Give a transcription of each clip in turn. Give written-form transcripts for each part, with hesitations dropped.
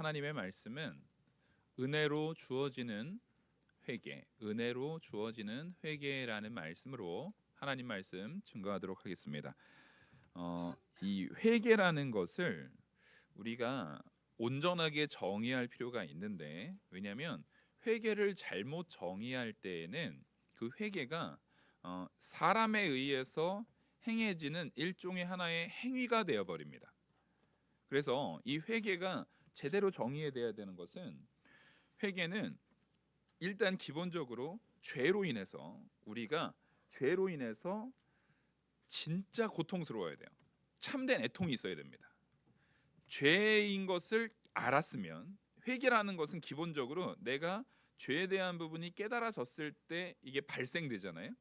하나님의 말씀은 은혜로 주어지는 회개, 은혜로 주어지는 회개라는 말씀으로 하나님 말씀 증거하도록 하겠습니다. 이 회개라는 것을 우리가 온전하게 정의할 필요가 있는데, 왜냐하면 회개를 잘못 정의할 때에는 그 회개가 사람에 의해서 행해지는 일종의 하나의 행위가 되어 버립니다. 그래서 이 회개가 제대로 정의해야 되는 것은, 회개는 일단 기본적으로 죄로 인해서, 우리가 죄로 인해서 진짜 고통스러워야 돼요. 참된 애통이 있어야 됩니다. 죄인 것을 알았으면, 회개라는 것은 기본적으로 내가 죄에 대한 부분이 깨달아졌을 때 이게 발생되잖아요.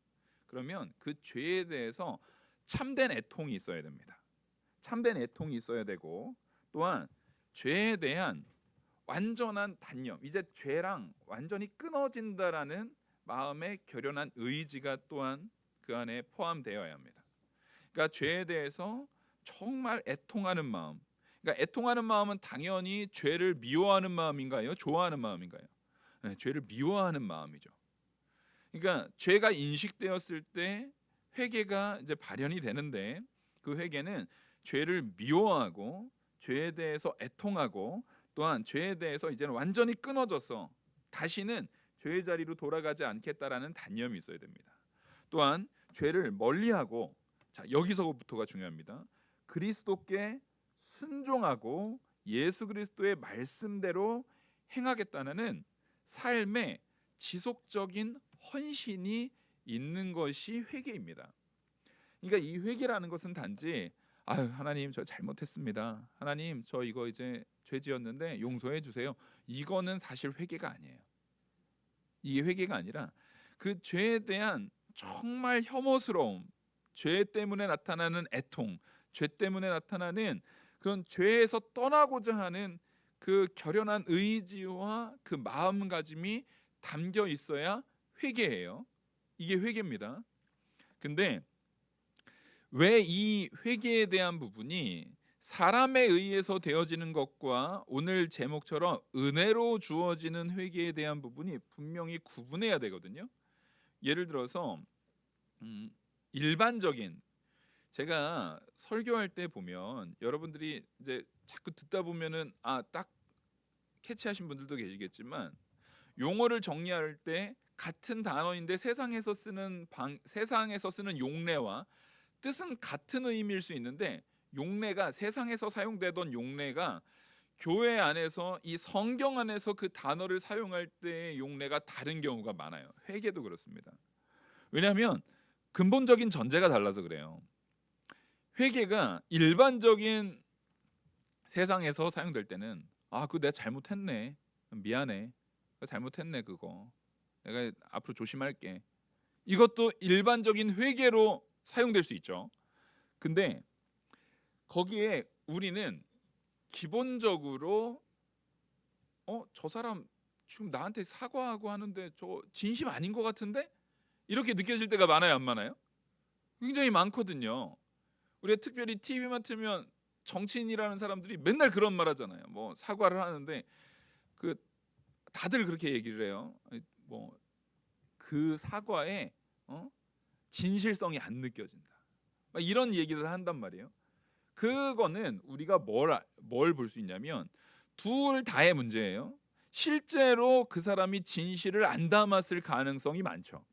그러면 그 죄에 대해서 참된 애통이 있어야 됩니다. 참된 애통이 있어야 되고, 또한 죄에 대한 완전한 단념, 이제 죄랑 완전히 끊어진다라는 마음의 결연한 의지가 또한 그 안에 포함되어야 합니다. 그러니까 죄에 대해서 정말 애통하는 마음. 그러니까 애통하는 마음은 당연히 죄를 미워하는 마음인가요? 좋아하는 마음인가요? 네, 죄를 미워하는 마음이죠. 그러니까 죄가 인식되었을 때 회개가 이제 발현이 되는데, 그 회개는 죄를 미워하고 죄에 대해서 애통하고, 또한 죄에 대해서 이제는 완전히 끊어져서 다시는 죄의 자리로 돌아가지 않겠다라는 단념이 있어야 됩니다. 또한 죄를 멀리하고, 자, 여기서부터가 중요합니다. 그리스도께 순종하고 예수 그리스도의 말씀대로 행하겠다는 삶의 지속적인 헌신이 있는 것이 회개입니다. 그러니까 이 회개라는 것은 단지 아유 하나님 저 잘못했습니다, 하나님 저 이거 이제 죄 지었는데 용서해 주세요, 이거는 사실 회개가 아니에요. 이게 회개가 아니라 그 죄에 대한 정말 혐오스러움, 죄 때문에 나타나는 애통, 죄 때문에 나타나는 그런 죄에서 떠나고자 하는 그 결연한 의지와 그 마음가짐이 담겨 있어야 회개예요. 이게 회개입니다. 근데 왜 이 회개에 대한 부분이 사람에 의해서 되어지는 것과 오늘 제목처럼 은혜로 주어지는 회개에 대한 부분이 분명히 구분해야 되거든요. 예를 들어서 일반적인, 제가 설교할 때 보면 여러분들이 이제 자꾸 듣다 보면은 딱 캐치하신 분들도 계시겠지만, 용어를 정리할 때 같은 단어인데 세상에서 쓰는 용례와 뜻은 같은 의미일 수 있는데, 용례가 세상에서 사용되던 용례가 교회 안에서 이 성경 안에서 그 단어를 사용할 때의 용례가 다른 경우가 많아요. 회개도 그렇습니다. 왜냐하면 근본적인 전제가 달라서 그래요. 회개가 일반적인 세상에서 사용될 때는 그거 내가 잘못했네, 미안해, 잘못했네, 그거 내가 앞으로 조심할게, 이것도 일반적인 회개로 사용될 수 있죠. 근데 거기에 우리는 기본적으로 저 사람 지금 나한테 사과하고 하는데 저 진심 아닌 것 같은데? 이렇게 느껴질 때가 많아요, 안 많아요? 굉장히 많거든요. 우리가 특별히 TV만 틀면 정치인이라는 사람들이 맨날 그런 말 하잖아요. 뭐 사과를 하는데 그 다들 그렇게 얘기를 해요. 뭐 그 사과에 진실성이 안 느껴진다, 막 이런 얘기를 한단 말이에요. 그거는 우리가 뭘 볼 수 있냐면 둘 다의 문제예요. 실제로 그 사람이 진실을 안 담았을 가능성이 많죠.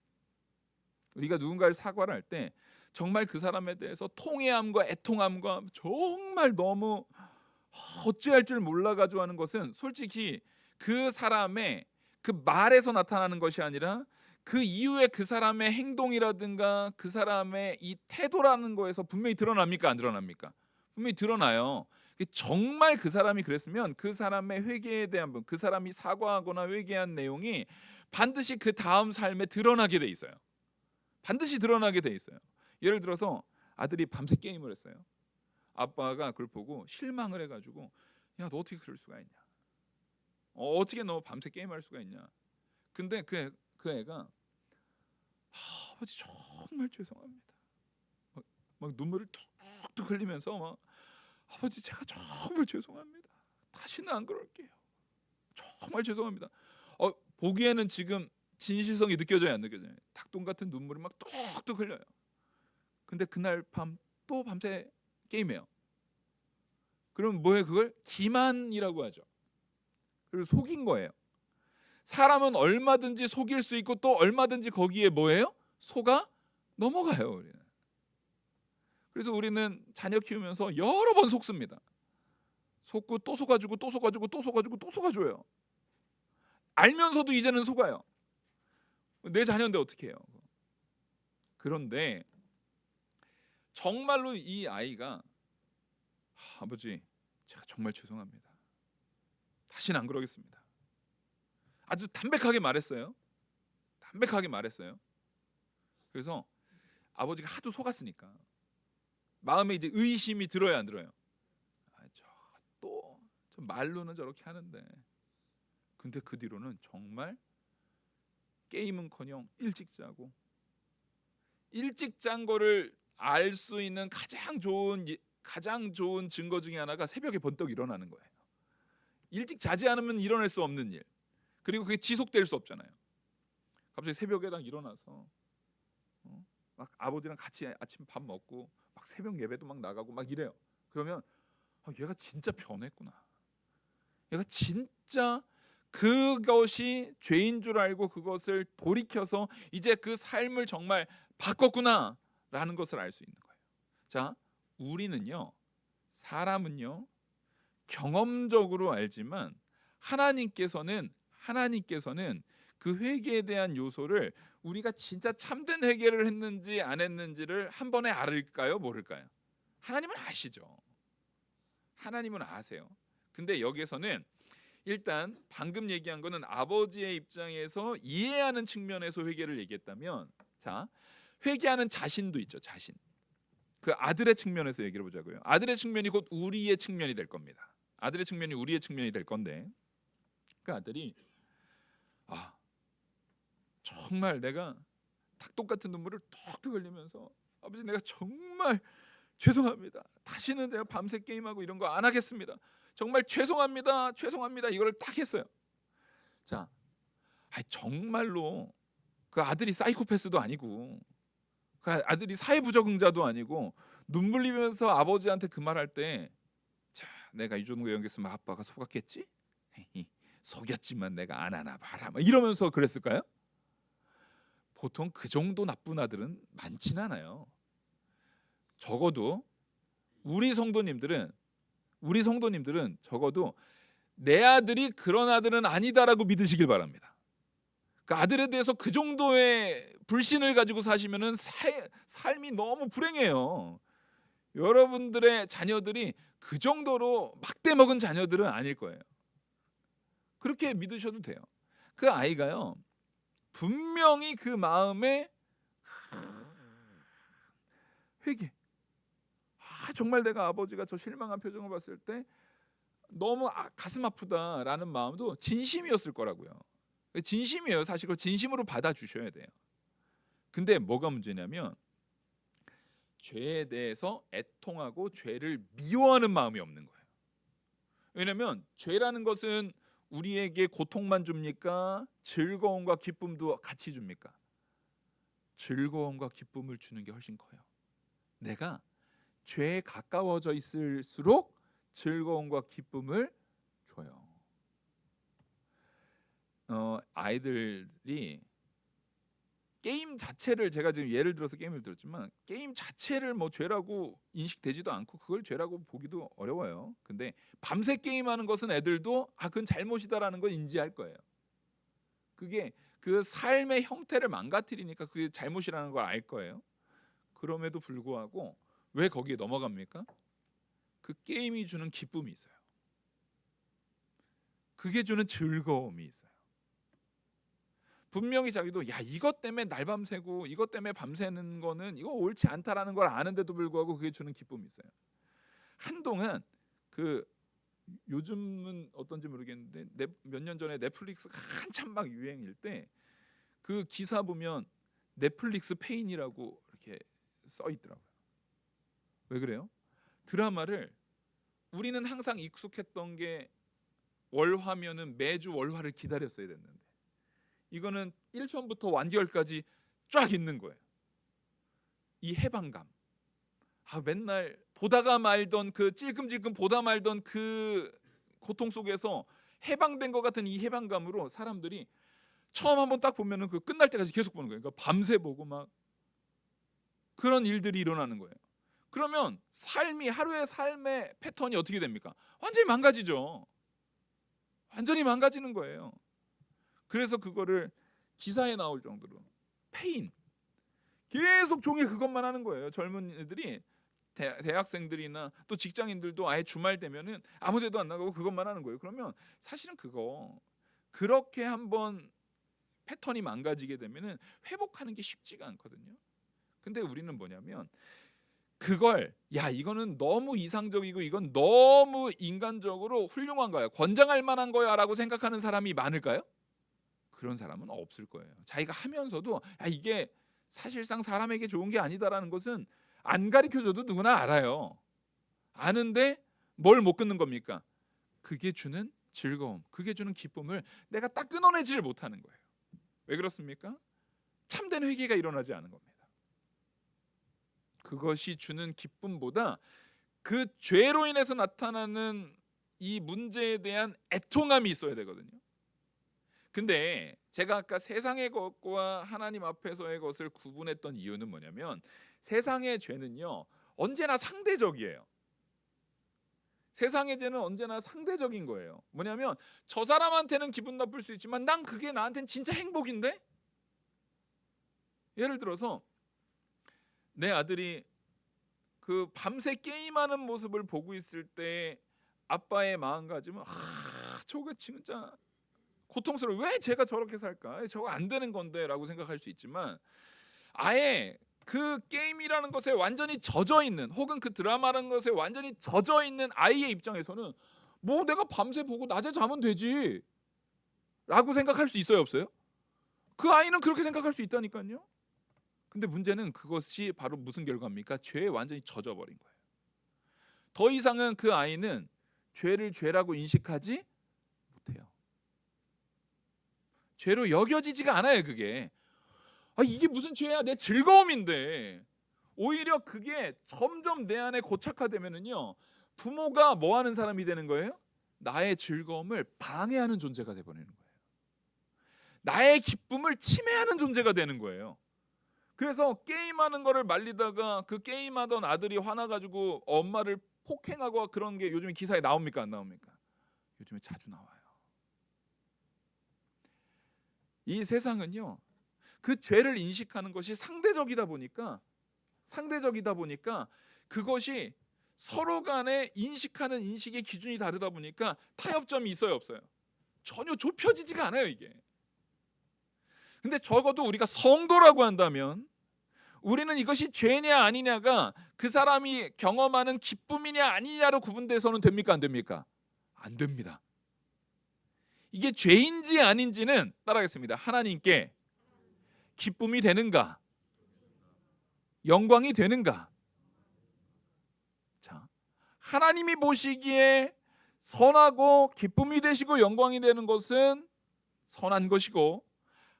우리가 누군가를 사과를 할 때 정말 그 사람에 대해서 통회함과 애통함과 정말 너무 어찌할 줄 몰라가지고 하는 것은, 솔직히 그 사람의 그 말에서 나타나는 것이 아니라 그 이후에 그 사람의 행동이라든가 그 사람의 이 태도라는 거에서 분명히 드러납니까, 안 드러납니까? 분명히 드러나요. 정말 그 사람이 그랬으면 그 사람의 회개에 대한 부분, 그 사람이 사과하거나 회개한 내용이 반드시 그 다음 삶에 드러나게 돼 있어요. 반드시 드러나게 돼 있어요. 예를 들어서 아들이 밤새 게임을 했어요. 아빠가 그걸 보고 실망을 해가지고, 야 너 어떻게 그럴 수가 있냐, 어떻게 너 밤새 게임할 수가 있냐. 근데 그 애가 아버지 정말 죄송합니다, 막 눈물을 툭툭 흘리면서 막 아버지 제가 정말 죄송합니다, 다시는 안 그럴게요. 정말 죄송합니다. 보기에는 지금 진실성이 느껴져요, 안 느껴져요? 닭똥 같은 눈물이 막 뚝뚝 흘려요. 근데 그날 밤 또 밤새 게임해요. 그럼 뭐예요? 그걸 기만이라고 하죠. 그리고 속인 거예요. 사람은 얼마든지 속일 수 있고 또 얼마든지 거기에 뭐예요? 속아 넘어가요, 우리는. 그래서 우리는 자녀 키우면서 여러 번 속습니다. 속고 또 속아주고 또 속아주고 또 속아주고 또 속아줘요. 알면서도 이제는 속아요. 내 자녀인데 어떻게 해요? 그런데 정말로 이 아이가 아버지, 제가 정말 죄송합니다. 다시는 안 그러겠습니다. 아주 담백하게 말했어요. 담백하게 말했어요. 그래서 아버지가 하도 속았으니까 마음에 이제 의심이 들어야 안 들어요? 저 말로는 저렇게 하는데, 근데 그 뒤로는 정말 게임은커녕 일찍 자고, 일찍 잔 거를 알 수 있는 가장 좋은 증거 중에 하나가 새벽에 번떡 일어나는 거예요. 일찍 자지 않으면 일어날 수 없는 일. 그리고 그게 지속될 수 없잖아요. 갑자기 새벽에 딱 일어나서 막 아버지랑 같이 아침 밥 먹고 막 새벽 예배도 막 나가고 막 이래요. 그러면 얘가 진짜 변했구나. 얘가 진짜 그것이 죄인 줄 알고 그것을 돌이켜서 이제 그 삶을 정말 바꿨구나라는 것을 알 수 있는 거예요. 자, 우리는요, 사람은요, 경험적으로 알지만 하나님께서는 그 회개에 대한 요소를 우리가 진짜 참된 회개를 했는지 안 했는지를 한 번에 알을까요, 모를까요? 하나님은 아시죠. 하나님은 아세요. 근데 여기에서는 일단 방금 얘기한 거는 아버지의 입장에서 이해하는 측면에서 회개를 얘기했다면, 자, 회개하는 자신도 있죠. 자신. 그 아들의 측면에서 얘기를 보자고요. 아들의 측면이 곧 우리의 측면이 될 겁니다. 아들의 측면이 우리의 측면이 될 건데, 그 아들이 정말 내가 닭똥 같은 눈물을 톡톡 흘리면서 아버지, 내가 정말 죄송합니다. 다시는 내가 밤새 게임하고 이런 거 안 하겠습니다. 정말 죄송합니다. 죄송합니다. 이거를 딱 했어요. 자, 정말로 그 아들이 사이코패스도 아니고 그 아들이 사회부적응자도 아니고 눈물 흘리면서 아버지한테 그 말할 때, 자, 내가 이 정도 연기했으면 아빠가 속았겠지? 속였지만 내가 안 하나 봐라, 이러면서 그랬을까요? 보통 그 정도 나쁜 아들은 많지는 않아요. 적어도 우리 성도님들은 적어도 내 아들이 그런 아들은 아니다라고 믿으시길 바랍니다. 그 아들에 대해서 그 정도의 불신을 가지고 사시면은 삶이 너무 불행해요. 여러분들의 자녀들이 그 정도로 막대 먹은 자녀들은 아닐 거예요. 그렇게 믿으셔도 돼요. 그 아이가요, 분명히 그 마음에 회개, 정말 내가 아버지가 저 실망한 표정을 봤을 때 너무 가슴 아프다라는 마음도 진심이었을 거라고요. 진심이에요. 사실 그걸 진심으로 받아주셔야 돼요. 근데 뭐가 문제냐면 죄에 대해서 애통하고 죄를 미워하는 마음이 없는 거예요. 왜냐하면 죄라는 것은 우리에게 고통만 줍니까? 즐거움과 기쁨도 같이 줍니까? 즐거움과 기쁨을 주는 게 훨씬 커요. 내가 죄에 가까워져 있을수록 즐거움과 기쁨을 줘요. 아이들이 게임 자체를, 제가 지금 예를 들어서 게임을 들었지만 게임 자체를 뭐 죄라고 인식되지도 않고 그걸 죄라고 보기도 어려워요. 근데 밤새 게임하는 것은 애들도 그건 잘못이다라는 걸 인지할 거예요. 그게 그 삶의 형태를 망가뜨리니까 그게 잘못이라는 걸 알 거예요. 그럼에도 불구하고 왜 거기에 넘어갑니까? 그 게임이 주는 기쁨이 있어요. 그게 주는 즐거움이 있어요. 분명히 자기도 이것 때문에 날밤 새고 이것 때문에 밤새는 거는 이거 옳지 않다라는 걸 아는데도 불구하고 그게 주는 기쁨이 있어요. 한동안 요즘은 어떤지 모르겠는데 몇 년 전에 넷플릭스가 한참 막 유행일 때 그 기사 보면 넷플릭스 페인이라고 이렇게 써 있더라고요. 왜 그래요? 드라마를 우리는 항상 익숙했던 게 월화면은 매주 월화를 기다렸어야 됐는데 이거는 1편부터 완결까지 쫙 있는 거예요. 이 해방감. 맨날 보다가 말던 그 찔끔찔끔 보다 말던 그 고통 속에서 해방된 것 같은 이 해방감으로 사람들이 처음 한번 딱 보면은 그 끝날 때까지 계속 보는 거예요. 그러니까 밤새 보고 막 그런 일들이 일어나는 거예요. 그러면 하루의 삶의 패턴이 어떻게 됩니까? 완전히 망가지죠. 완전히 망가지는 거예요. 그래서 그거를 기사에 나올 정도로 페인, 계속 종일 그것만 하는 거예요. 젊은 애들이 대학생들이나 또 직장인들도 아예 주말 되면은 아무 데도 안 나가고 그것만 하는 거예요. 그러면 사실은 그렇게 한번 패턴이 망가지게 되면은 회복하는 게 쉽지가 않거든요. 근데 우리는 뭐냐면 그걸 이거는 너무 이상적이고 이건 너무 인간적으로 훌륭한 거야, 권장할 만한 거야라고 생각하는 사람이 많을까요? 그런 사람은 없을 거예요. 자기가 하면서도 이게 사실상 사람에게 좋은 게 아니다라는 것은 안 가르쳐줘도 누구나 알아요. 아는데 뭘 못 끊는 겁니까? 그게 주는 즐거움, 그게 주는 기쁨을 내가 딱 끊어내지를 못하는 거예요. 왜 그렇습니까? 참된 회개가 일어나지 않은 겁니다. 그것이 주는 기쁨보다 그 죄로 인해서 나타나는 이 문제에 대한 애통함이 있어야 되거든요. 근데 제가 아까 세상의 것과 하나님 앞에서의 것을 구분했던 이유는 뭐냐면 세상의 죄는요 언제나 상대적이에요. 세상의 죄는 언제나 상대적인 거예요. 뭐냐면 저 사람한테는 기분 나쁠 수 있지만 난 그게 나한테는 진짜 행복인데? 예를 들어서 내 아들이 그 밤새 게임하는 모습을 보고 있을 때 아빠의 마음가짐은 저거 진짜 고통스러워, 왜 제가 저렇게 살까, 저거 안 되는 건데 라고 생각할 수 있지만 아예 그 게임이라는 것에 완전히 젖어 있는, 혹은 그 드라마라는 것에 완전히 젖어 있는 아이의 입장에서는 뭐 내가 밤새 보고 낮에 자면 되지 라고 생각할 수 있어요, 없어요? 그 아이는 그렇게 생각할 수 있다니까요. 근데 문제는 그것이 바로 무슨 결과입니까? 죄에 완전히 젖어버린 거예요. 더 이상은 그 아이는 죄를 죄라고 인식하지 못해요. 죄로 여겨지지가 않아요. 그게 이게 무슨 죄야, 내 즐거움인데. 오히려 그게 점점 내 안에 고착화되면은요 부모가 뭐 하는 사람이 되는 거예요? 나의 즐거움을 방해하는 존재가 돼버리는 거예요. 나의 기쁨을 침해하는 존재가 되는 거예요. 그래서 게임하는 거를 말리다가 그 게임하던 아들이 화나가지고 엄마를 폭행하고 그런 게 요즘에 기사에 나옵니까, 안 나옵니까? 요즘에 자주 나와요. 이 세상은요 그 죄를 인식하는 것이 상대적이다 보니까 그것이 서로 간에 인식하는 인식의 기준이 다르다 보니까 타협점이 있어요, 없어요? 전혀 좁혀지지가 않아요, 이게. 근데 적어도 우리가 성도라고 한다면 우리는 이것이 죄냐 아니냐가 그 사람이 경험하는 기쁨이냐 아니냐로 구분돼서는 됩니까, 안 됩니까? 안 됩니다. 이게 죄인지 아닌지는 따라하겠습니다. 하나님께 기쁨이 되는가, 영광이 되는가. 자, 하나님이 보시기에 선하고 기쁨이 되시고 영광이 되는 것은 선한 것이고,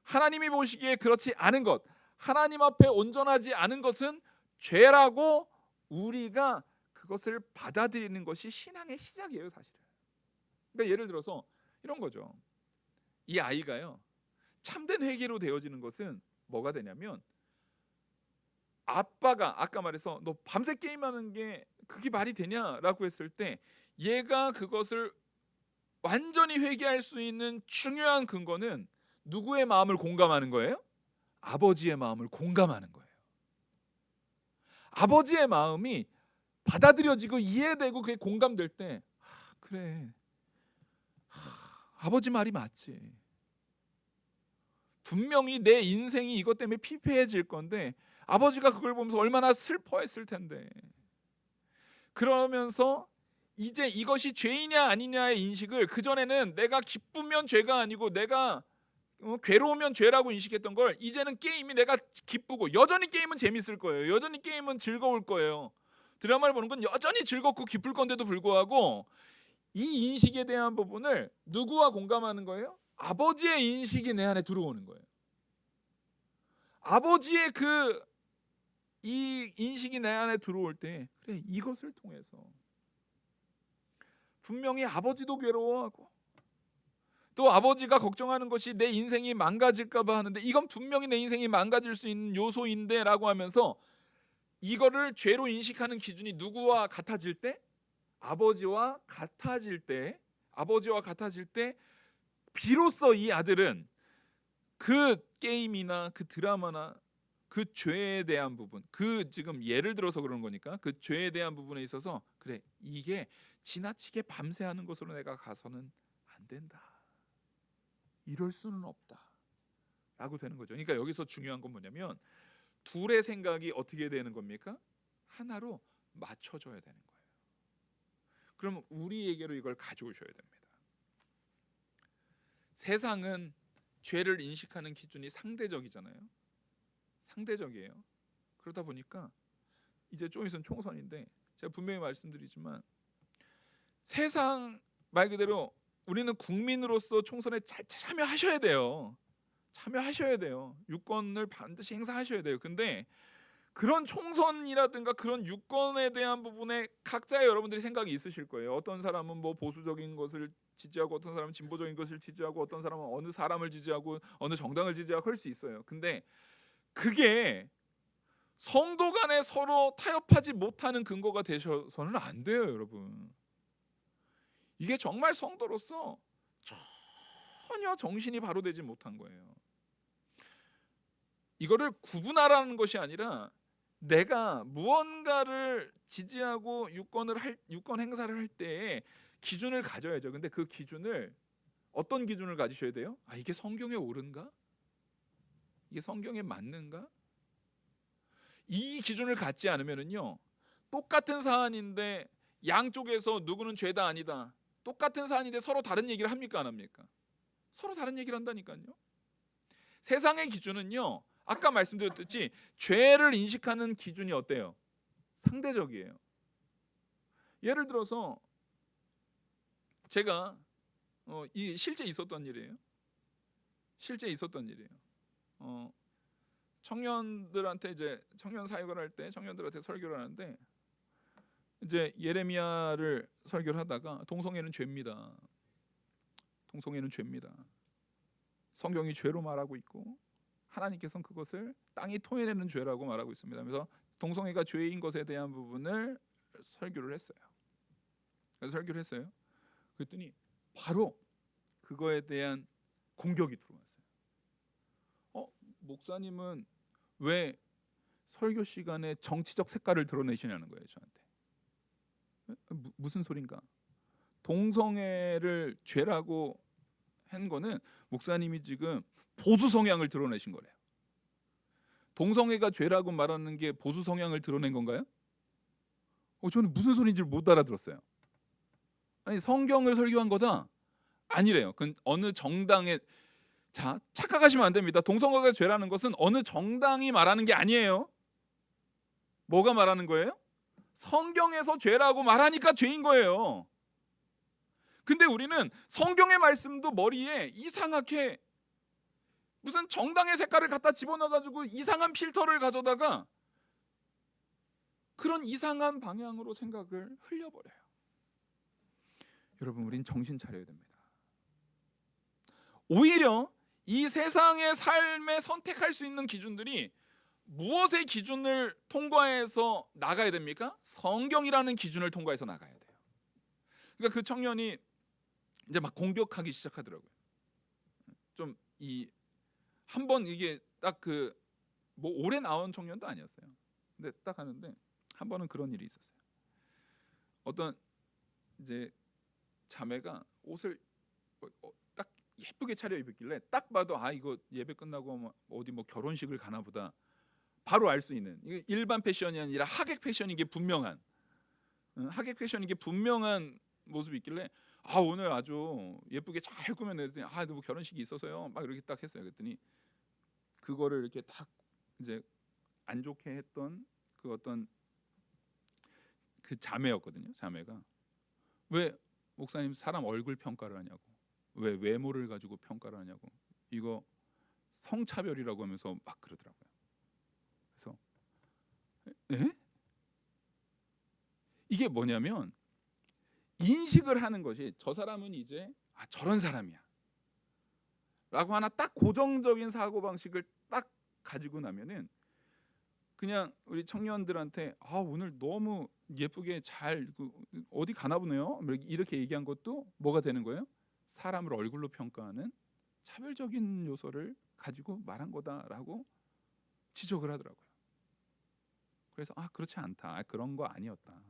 하나님이 보시기에 그렇지 않은 것, 하나님 앞에 온전하지 않은 것은 죄라고 우리가 그것을 받아들이는 것이 신앙의 시작이에요, 사실은. 그러니까 예를 들어서 이런 거죠. 이 아이가요 참된 회개로 되어지는 것은 뭐가 되냐면, 아빠가 아까 말해서 너 밤새 게임하는 게 그게 말이 되냐라고 했을 때 얘가 그것을 완전히 회개할 수 있는 중요한 근거는 누구의 마음을 공감하는 거예요? 아버지의 마음을 공감하는 거예요. 아버지의 마음이 받아들여지고 이해되고 그게 공감될 때 그래, 아버지 말이 맞지. 분명히 내 인생이 이것 때문에 피폐해질 건데 아버지가 그걸 보면서 얼마나 슬퍼했을 텐데. 그러면서 이제 이것이 죄이냐 아니냐의 인식을, 그전에는 내가 기쁘면 죄가 아니고 내가 괴로우면 죄라고 인식했던 걸 이제는 게임이 내가 기쁘고, 여전히 게임은 재밌을 거예요. 여전히 게임은 즐거울 거예요. 드라마를 보는 건 여전히 즐겁고 기쁠 건데도 불구하고 이 인식에 대한 부분을 누구와 공감하는 거예요? 아버지의 인식이 내 안에 들어오는 거예요. 아버지의 이 인식이 내 안에 들어올 때, 그래, 이것을 통해서 분명히 아버지도 괴로워하고 또 아버지가 걱정하는 것이 내 인생이 망가질까 봐 하는데, 이건 분명히 내 인생이 망가질 수 있는 요소인데 라고 하면서 이거를 죄로 인식하는 기준이 누구와 같아질 때? 아버지와 같아질 때, 비로소 이 아들은 그 게임이나 그 드라마나 그 죄에 대한 부분, 그 지금 예를 들어서 그런 거니까 그 죄에 대한 부분에 있어서, 그래, 이게 지나치게 밤새 하는 것으로 내가 가서는 안 된다, 이럴 수는 없다 라고 되는 거죠. 그러니까 여기서 중요한 건 뭐냐면, 둘의 생각이 어떻게 되는 겁니까? 하나로 맞춰져야 되는 거예요. 그럼 우리에게로 이걸 가져오셔야 됩니다. 세상은 죄를 인식하는 기준이 상대적이잖아요. 상대적이에요. 그러다 보니까 이제 좀 있으면 총선인데, 제가 분명히 말씀드리지만 세상 말 그대로 우리는 국민으로서 총선에 잘 참여하셔야 돼요. 참여하셔야 돼요. 유권을 반드시 행사하셔야 돼요. 근데 그런 총선이라든가 그런 유권에 대한 부분에 각자의 여러분들이 생각이 있으실 거예요. 어떤 사람은 뭐 보수적인 것을 지지하고, 어떤 사람은 진보적인 것을 지지하고, 어떤 사람은 어느 사람을 지지하고 어느 정당을 지지하고 할 수 있어요. 근데 그게 성도 간에 서로 타협하지 못하는 근거가 되셔서는 안 돼요, 여러분. 이게 정말 성도로서 전혀 정신이 바로 되지 못한 거예요. 이거를 구분하라는 것이 아니라, 내가 무언가를 지지하고 유권 행사를 할 때에 기준을 가져야죠. 근데 그 기준을, 어떤 기준을 가지셔야 돼요? 이게 성경에 옳은가? 이게 성경에 맞는가? 이 기준을 갖지 않으면은요, 똑같은 사안인데 양쪽에서 누구는 죄다 아니다, 똑같은 사안인데 서로 다른 얘기를 합니까, 안 합니까? 서로 다른 얘기를 한다니까요. 세상의 기준은요, 아까 말씀드렸듯이 죄를 인식하는 기준이 어때요? 상대적이에요. 예를 들어서 제가 이 실제 있었던 일이에요. 청년들한테 이제 청년 사역을 할 때 청년들한테 설교를 하는데, 이제 예레미야를 설교를 하다가 동성애는 죄입니다. 동성애는 죄입니다. 성경이 죄로 말하고 있고 하나님께서는 그것을 땅이 토해내는 죄라고 말하고 있습니다. 그래서 동성애가 죄인 것에 대한 부분을 설교를 했어요. 그랬더니 바로 그거에 대한 공격이 들어왔어요. 목사님은 왜 설교 시간에 정치적 색깔을 드러내시냐는 거예요, 저한테. 무슨 소린가? 동성애를 죄라고 한 거는 목사님이 지금 보수 성향을 드러내신 거래요. 동성애가 죄라고 말하는 게 보수 성향을 드러낸 건가요? 저는 무슨 소리인지 못 알아들었어요. 아니, 성경을 설교한 거다? 아니래요. 그 어느 정당의, 자, 착각하시면 안 됩니다. 동성애가 죄라는 것은 어느 정당이 말하는 게 아니에요. 뭐가 말하는 거예요? 성경에서 죄라고 말하니까 죄인 거예요. 근데 우리는 성경의 말씀도 머리에 이상하게 무슨 정당의 색깔을 갖다 집어넣어가지고 이상한 필터를 가져다가 그런 이상한 방향으로 생각을 흘려버려요. 여러분, 우린 정신 차려야 됩니다. 오히려 이 세상의 삶에 선택할 수 있는 기준들이 무엇의 기준을 통과해서 나가야 됩니까? 성경이라는 기준을 통과해서 나가야 돼요. 그러니까 그 청년이 이제 막 공격하기 시작하더라고요. 좀 한번 이게 딱 뭐 오래 나온 청년도 아니었어요. 근데 딱 하는데 한 번은 그런 일이 있었어요. 어떤 이제 자매가 옷을 딱 예쁘게 차려 입었길래 딱 봐도 이거 예배 끝나고 어디 뭐 결혼식을 가나 보다, 바로 알 수 있는, 이게 일반 패션이 아니라 하객 패션인 게 분명한, 모습이 있길래 오늘 아주 예쁘게 잘 꾸며냈더니 뭐 결혼식이 있어서요, 막 이렇게 딱 했어요. 그랬더니 그거를 이렇게 딱 이제 안 좋게 했던 그 어떤 그 자매였거든요. 자매가 왜 목사님 사람 얼굴 평가를 하냐고. 왜 외모를 가지고 평가를 하냐고. 이거 성차별이라고 하면서 막 그러더라고요. 그래서 에? 이게 뭐냐면 인식을 하는 것이 저 사람은 이제 저런 사람이야 라고 하나 딱 고정적인 사고방식을 딱 가지고 나면은 그냥 우리 청년들한테 오늘 너무 예쁘게 잘 어디 가나 보네요 이렇게 얘기한 것도 뭐가 되는 거예요? 사람을 얼굴로 평가하는 차별적인 요소를 가지고 말한 거다라고 지적을 하더라고요. 그래서 그렇지 않다, 그런 거 아니었다,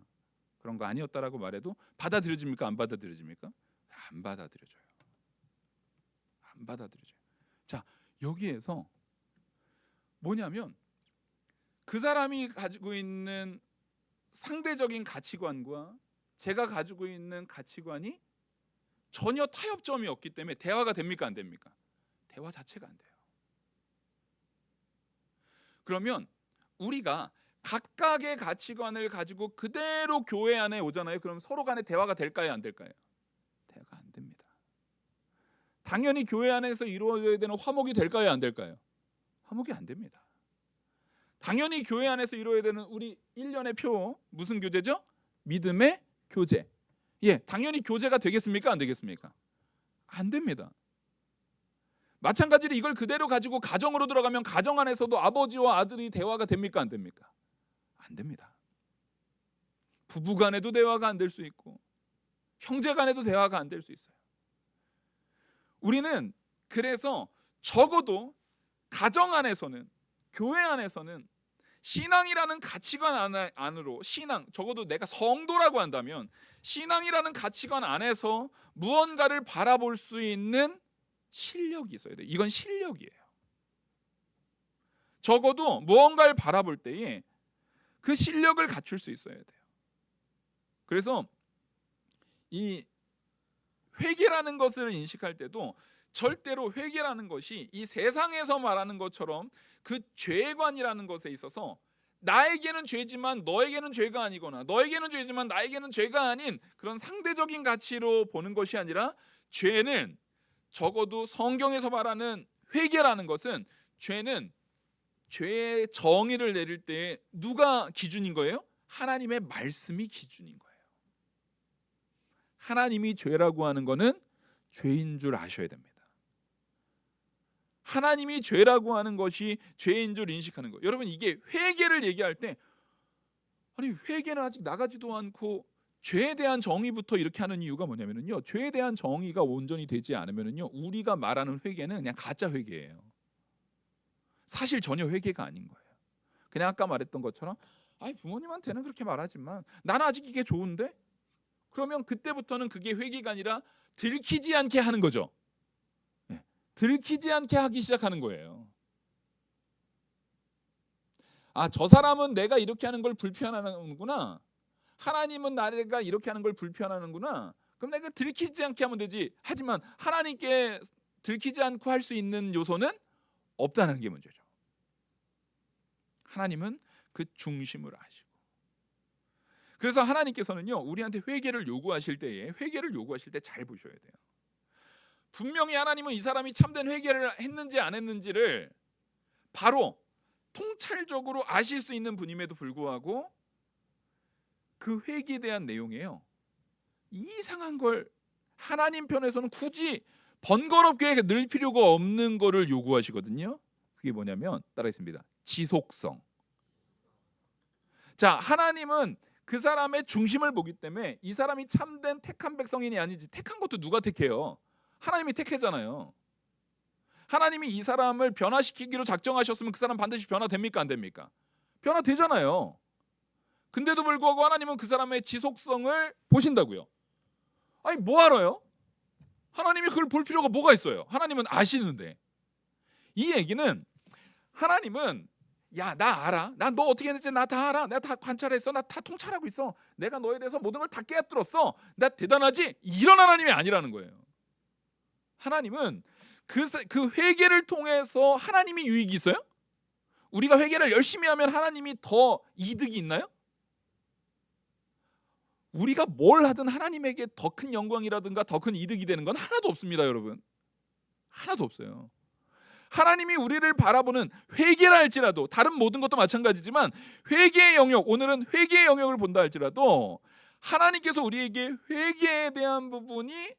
그런 거 아니었다라고 말해도 받아들여집니까? 안 받아들여집니까? 안 받아들여져요. 안 받아들여져요. 자, 여기에서 뭐냐면 그 사람이 가지고 있는 상대적인 가치관과 제가 가지고 있는 가치관이 전혀 타협점이 없기 때문에 대화가 됩니까? 안 됩니까? 대화 자체가 안 돼요. 그러면 우리가 각각의 가치관을 가지고 그대로 교회 안에 오잖아요. 그럼 서로 간에 대화가 될까요? 안 될까요? 대화가 안 됩니다. 당연히 교회 안에서 이루어져야 되는 화목이 될까요? 안 될까요? 화목이 안 됩니다. 당연히 교회 안에서 이루어야 되는 우리 1년의 표 무슨 교제죠? 믿음의 교제. 당연히 교제가 되겠습니까? 안 되겠습니까? 안 됩니다. 마찬가지로 이걸 그대로 가지고 가정으로 들어가면 가정 안에서도 아버지와 아들이 대화가 됩니까? 안 됩니까? 안 됩니다. 부부 간에도 대화가 안 될 수 있고 형제 간에도 대화가 안 될 수 있어요. 우리는 그래서 적어도 가정 안에서는, 교회 안에서는 신앙이라는 가치관 안으로, 적어도 내가 성도라고 한다면 신앙이라는 가치관 안에서 무언가를 바라볼 수 있는 실력이 있어야 돼요. 이건 실력이에요. 적어도 무언가를 바라볼 때에 그 실력을 갖출 수 있어야 돼요. 그래서 이 회개라는 것을 인식할 때도 절대로 회개라는 것이 이 세상에서 말하는 것처럼 그 죄관이라는 것에 있어서 나에게는 죄지만 너에게는 죄가 아니거나 너에게는 죄지만 나에게는 죄가 아닌 그런 상대적인 가치로 보는 것이 아니라, 죄는 적어도 성경에서 말하는 회개라는 것은, 죄는 죄의 정의를 내릴 때 누가 기준인 거예요? 하나님의 말씀이 기준인 거예요. 하나님이 죄라고 하는 것은 죄인 줄 아셔야 됩니다. 하나님이 죄라고 하는 것이 죄인 줄 인식하는 거예요. 여러분, 이게 회개를 얘기할 때 회개는 아직 나가지도 않고 죄에 대한 정의부터 이렇게 하는 이유가 뭐냐면요, 죄에 대한 정의가 온전히 되지 않으면요 우리가 말하는 회개는 그냥 가짜 회개예요. 사실 전혀 회개가 아닌 거예요. 그냥 아까 말했던 것처럼 부모님한테는 그렇게 말하지만 나는 아직 이게 좋은데? 그러면 그때부터는 그게 회개가 아니라 들키지 않게 하는 거죠. 들키지 않게 하기 시작하는 거예요. 저 사람은 내가 이렇게 하는 걸 불편하는구나, 하나님은 내가 이렇게 하는 걸 불편하는구나, 그럼 내가 들키지 않게 하면 되지. 하지만 하나님께 들키지 않고 할 수 있는 요소는 없다는 게 문제죠. 하나님은 그 중심을 아시고, 그래서 하나님께서는요 우리한테 회개를 요구하실 때 잘 보셔야 돼요. 분명히 하나님은 이 사람이 참된 회개를 했는지 안 했는지를 바로 통찰적으로 아실 수 있는 분임에도 불구하고 그 회개에 대한 내용이에요, 이상한 걸 하나님 편에서는 굳이 번거롭게 늘 필요가 없는 거를 요구하시거든요. 그게 뭐냐면 따라했습니다. 지속성. 자, 하나님은 그 사람의 중심을 보기 때문에 이 사람이 참된 택한 백성인이 아닌지, 택한 것도 누가 택해요? 하나님이 택했잖아요. 하나님이 이 사람을 변화시키기로 작정하셨으면 그 사람 반드시 변화됩니까? 안 됩니까? 변화되잖아요. 근데도 불구하고 하나님은 그 사람의 지속성을 보신다고요. 뭐 알아요? 하나님이 그걸 볼 필요가 뭐가 있어요? 하나님은 아시는데. 이 얘기는 하나님은 나 알아, 나 너 어떻게 했는지 나 다 알아, 내가 다 관찰했어, 나 다 통찰하고 있어, 내가 너에 대해서 모든 걸 다 깨달았어, 나 대단하지, 이런 하나님이 아니라는 거예요. 하나님은 그 회개를 통해서 하나님이 유익이 있어요? 우리가 회개를 열심히 하면 하나님이 더 이득이 있나요? 우리가 뭘 하든 하나님에게 더 큰 영광이라든가 더 큰 이득이 되는 건 하나도 없습니다, 여러분. 하나도 없어요. 하나님이 우리를 바라보는 회개라 할지라도, 다른 모든 것도 마찬가지지만 회개의 영역, 오늘은 회개의 영역을 본다 할지라도 하나님께서 우리에게 회개에 대한 부분이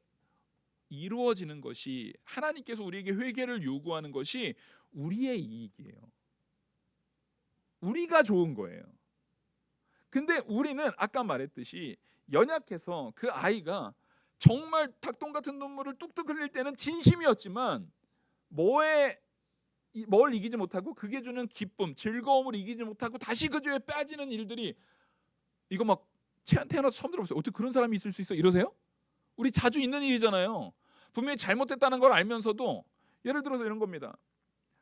이루어지는 것이, 하나님께서 우리에게 회개를 요구하는 것이 우리의 이익이에요. 우리가 좋은 거예요. 근데 우리는 아까 말했듯이 연약해서 그 아이가 정말 닭똥 같은 눈물을 뚝뚝 흘릴 때는 진심이었지만 뭘 이기지 못하고 그게 주는 기쁨, 즐거움을 이기지 못하고 다시 그 죄에 빠지는 일들이, 이거 막 태어나서 처음 들어봤어요. 어떻게 그런 사람이 있을 수 있어? 이러세요? 우리 자주 있는 일이잖아요. 분명히 잘못했다는 걸 알면서도, 예를 들어서 이런 겁니다.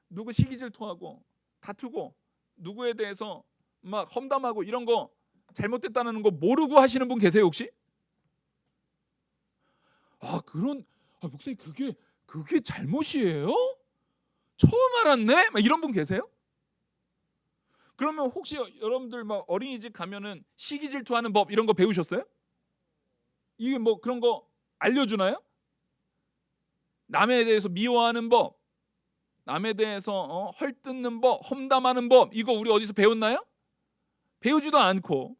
누구 시기 질투하고 다투고 누구에 대해서 막 험담하고 이런 거, 잘못됐다는 거 모르고 하시는 분 계세요 혹시? 목사님 그게 잘못이에요? 처음 알았네? 막 이런 분 계세요? 그러면 혹시 여러분들 막 어린이집 가면은 시기 질투하는 법 이런 거 배우셨어요? 이게 뭐 그런 거 알려주나요? 남에 대해서 미워하는 법, 남에 대해서 헐뜯는 법, 험담하는 법, 이거 우리 어디서 배웠나요? 배우지도 않고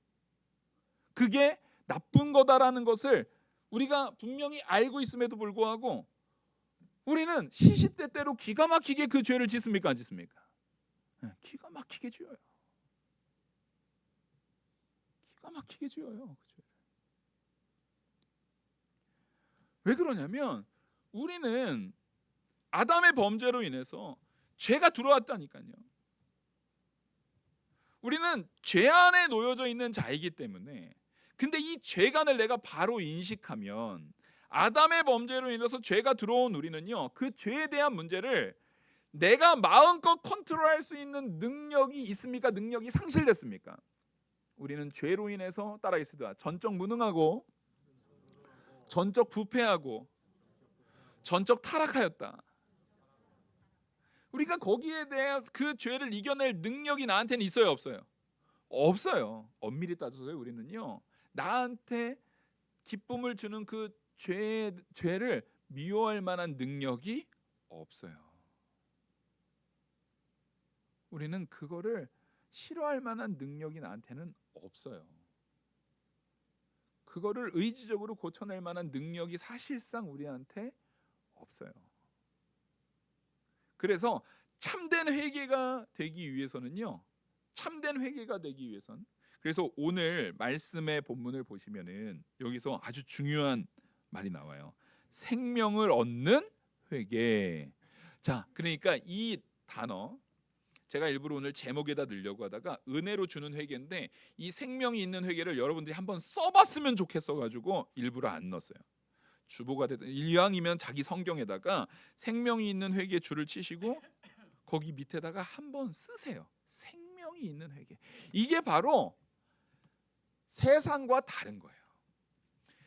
그게 나쁜 거다라는 것을 우리가 분명히 알고 있음에도 불구하고 우리는 시시때때로 기가 막히게 그 죄를 짓습니까? 안 짓습니까? 기가 막히게 지어요. 기가 막히게 지어요. 왜 그러냐면 우리는 아담의 범죄로 인해서 죄가 들어왔다니까요. 우리는 죄 안에 놓여져 있는 자이기 때문에, 근데 이 죄관을 내가 바로 인식하면, 아담의 범죄로 인해서 죄가 들어온 우리는요, 그 죄에 대한 문제를 내가 마음껏 컨트롤할 수 있는 능력이 있습니까? 능력이 상실됐습니까? 우리는 죄로 인해서 따라했습니다. 전적 무능하고 전적 부패하고 전적 타락하였다. 우리가 거기에 대해 그 죄를 이겨낼 능력이 나한테는 있어요, 없어요? 없어요. 엄밀히 따져서요, 우리는요, 나한테 기쁨을 주는 그 죄를 미워할 만한 능력이 없어요. 우리는 그거를 싫어할 만한 능력이 나한테는 없어요. 그거를 의지적으로 고쳐낼 만한 능력이 사실상 우리한테 없어요. 그래서 참된 회개가 되기 위해서는요, 참된 회개가 되기 위해선, 그래서 오늘 말씀의 본문을 보시면은 여기서 아주 중요한 말이 나와요. 생명을 얻는 회개. 자, 그러니까 이 단어 제가 일부러 오늘 제목에다 넣으려고 하다가 은혜로 주는 회개인데, 이 생명이 있는 회개를 여러분들이 한번 써봤으면 좋겠어가지고 일부러 안 넣었어요. 주보가 되든 이왕이면 자기 성경에다가 생명이 있는 회개 줄을 치시고 거기 밑에다가 한번 쓰세요. 생명이 있는 회개. 이게 바로 세상과 다른 거예요.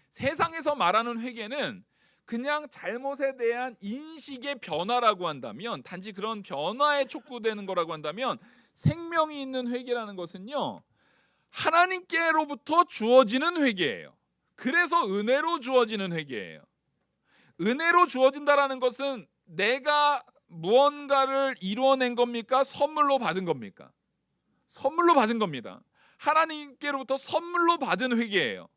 세상에서 말하는 회개는 그냥 잘못에 대한 인식의 변화라고 한다면, 단지 그런 변화에 촉구되는 거라고 한다면, 생명이 있는 회개라는 것은요, 하나님께로부터 주어지는 회개예요. 그래서 은혜로 주어지는 회개예요. 은혜로 주어진다라는 것은 내가 무언가를 이루어낸 겁니까? 선물로 받은 겁니까? 선물로 받은 겁니다. 하나님께로부터 선물로 받은 회개예요.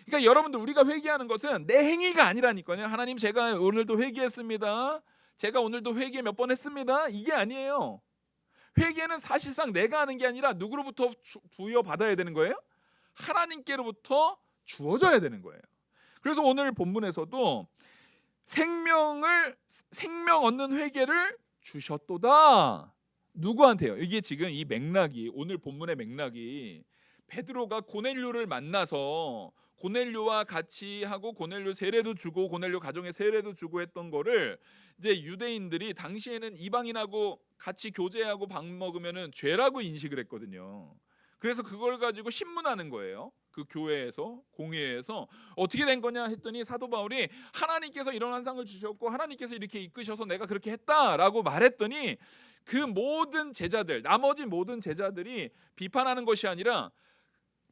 그러니까 여러분들, 우리가 회개하는 것은 내 행위가 아니라니까요. 하나님, 제가 오늘도 회개했습니다. 제가 오늘도 회개 몇 번 했습니다. 이게 아니에요. 회개는 사실상 내가 하는 게 아니라 누구로부터 부여받아야 되는 거예요? 하나님께로부터 주어져야 되는 거예요. 그래서 오늘 본문에서도 생명 얻는 회개를 주셨도다. 누구한테요? 이게 지금 이 맥락이, 오늘 본문의 맥락이 베드로가 고넬료를 만나서 고넬료와 같이 하고 고넬료 세례도 주고 고넬료 가정에 세례도 주고 했던 거를 이제 유대인들이 당시에는 이방인하고 같이 교제하고 밥 먹으면은 죄라고 인식을 했거든요. 그래서 그걸 가지고 신문하는 거예요. 그 교회에서, 공회에서. 어떻게 된 거냐 했더니 사도 바울이 하나님께서 이런 환상을 주셨고 하나님께서 이렇게 이끄셔서 내가 그렇게 했다라고 말했더니, 그 모든 제자들, 나머지 모든 제자들이 비판하는 것이 아니라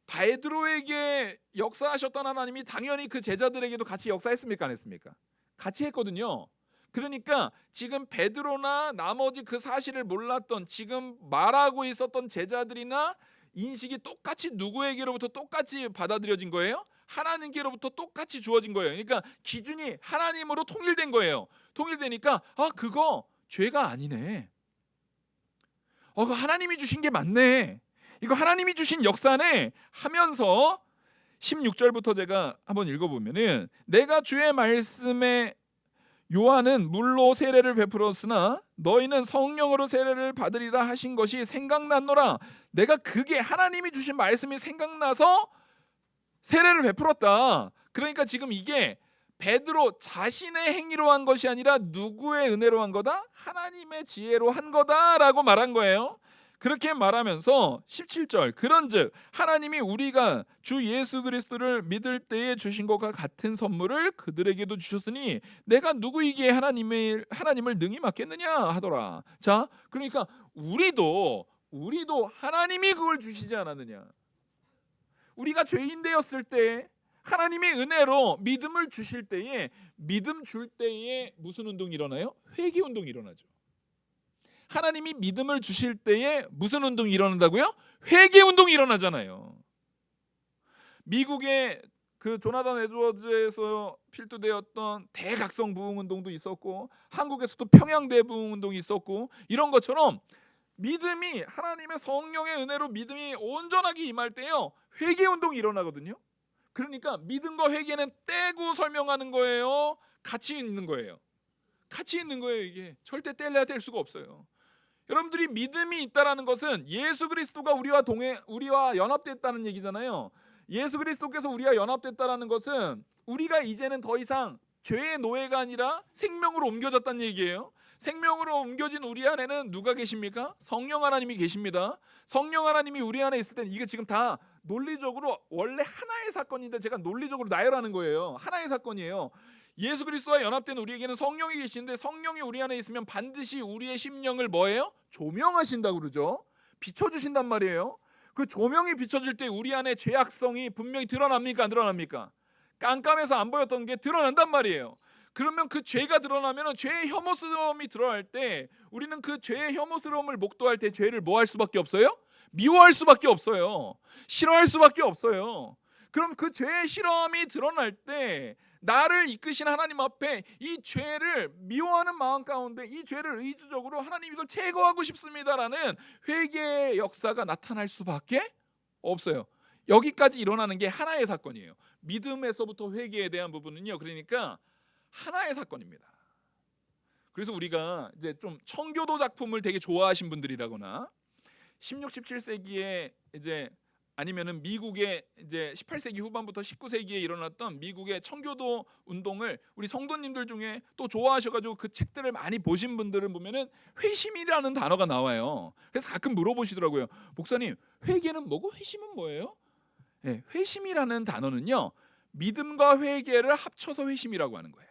베드로에게 역사하셨던 하나님이 당연히 그 제자들에게도 같이 역사했습니까? 안 했습니까? 같이 했거든요. 그러니까 지금 베드로나 나머지 그 사실을 몰랐던 지금 말하고 있었던 제자들이나 인식이 똑같이 누구에게로부터 똑같이 받아들여진 거예요? 하나님께로부터 똑같이 주어진 거예요. 그러니까 기준이 하나님으로 통일된 거예요. 통일되니까 그거 죄가 아니네. 그거 하나님이 주신 게 맞네. 이거 하나님이 주신 역사네 하면서 16절부터 제가 한번 읽어보면은 내가 주의 말씀에 요한은 물로 세례를 베풀었으나 너희는 성령으로 세례를 받으리라 하신 것이 생각났노라. 내가 그게 하나님이 주신 말씀이 생각나서 세례를 베풀었다. 그러니까 지금 이게 베드로 자신의 행위로 한 것이 아니라 누구의 은혜로 한 거다? 하나님의 지혜로 한 거다라고 말한 거예요. 그렇게 말하면서 17절 그런즉 하나님이 우리가 주 예수 그리스도를 믿을 때에 주신 것과 같은 선물을 그들에게도 주셨으니 내가 누구이기에 하나님을 능히 맡겠느냐 하더라. 자, 그러니까 우리도 하나님이 그걸 주시지 않았느냐. 우리가 죄인 되었을 때 하나님의 은혜로 믿음을 주실 때에 믿음 줄 때에 무슨 운동이 일어나요? 회개 운동이 일어나죠. 하나님이 믿음을 주실 때에 무슨 운동이 일어난다고요? 회개 운동이 일어나잖아요. 미국의 그 조나단 에드워즈에서 필두되었던 대각성 부흥 운동도 있었고 한국에서도 평양대 부흥 운동이 있었고 이런 것처럼 믿음이 하나님의 성령의 은혜로 믿음이 온전하게 임할 때요 회개 운동이 일어나거든요. 그러니까 믿음과 회개는 떼고 설명하는 거예요? 같이 있는 거예요? 같이 있는 거예요. 이게 절대 뗄래야 뗄 수가 없어요. 여러분들이 믿음이 있다라는 것은 예수 그리스도가 우리와 연합됐다는 얘기잖아요. 예수 그리스도께서 우리와 연합됐다라는 것은 우리가 이제는 더 이상 죄의 노예가 아니라 생명으로 옮겨졌다는 얘기예요. 생명으로 옮겨진 우리 안에는 누가 계십니까? 성령 하나님이 계십니다. 성령 하나님이 우리 안에 있을 때는 이게 지금 다 논리적으로 원래 하나의 사건인데 제가 논리적으로 나열하는 거예요. 하나의 사건이에요. 예수 그리스도와 연합된 우리에게는 성령이 계시는데 성령이 우리 안에 있으면 반드시 우리의 심령을 뭐예요? 조명하신다고 그러죠. 비춰주신단 말이에요. 그 조명이 비춰질 때 우리 안에 죄악성이 분명히 드러납니까? 안 드러납니까? 깜깜해서 안 보였던 게 드러난단 말이에요. 그러면 그 죄가 드러나면 죄의 혐오스러움이 드러날 때 우리는 그 죄의 혐오스러움을 목도할 때 죄를 뭐 할 수밖에 없어요? 미워할 수밖에 없어요. 싫어할 수밖에 없어요. 그럼 그 죄의 싫어함이 드러날 때 나를 이끄신 하나님 앞에 이 죄를 미워하는 마음 가운데 이 죄를 의지적으로 하나님 이걸 제거하고 싶습니다라는 회개의 역사가 나타날 수밖에 없어요. 여기까지 일어나는 게 하나의 사건이에요. 믿음에서부터 회개에 대한 부분은요. 그러니까 하나의 사건입니다. 그래서 우리가 이제 좀 청교도 작품을 되게 좋아하신 분들이라거나 16, 17세기에 이제 아니면은 미국의 이제 18세기 후반부터 19세기에 일어났던 미국의 청교도 운동을 우리 성도님들 중에 또 좋아하셔가지고 그 책들을 많이 보신 분들은 보면은 회심이라는 단어가 나와요. 그래서 가끔 물어보시더라고요. 목사님, 회개는 뭐고 회심은 뭐예요? 네, 회심이라는 단어는요, 믿음과 회개를 합쳐서 회심이라고 하는 거예요.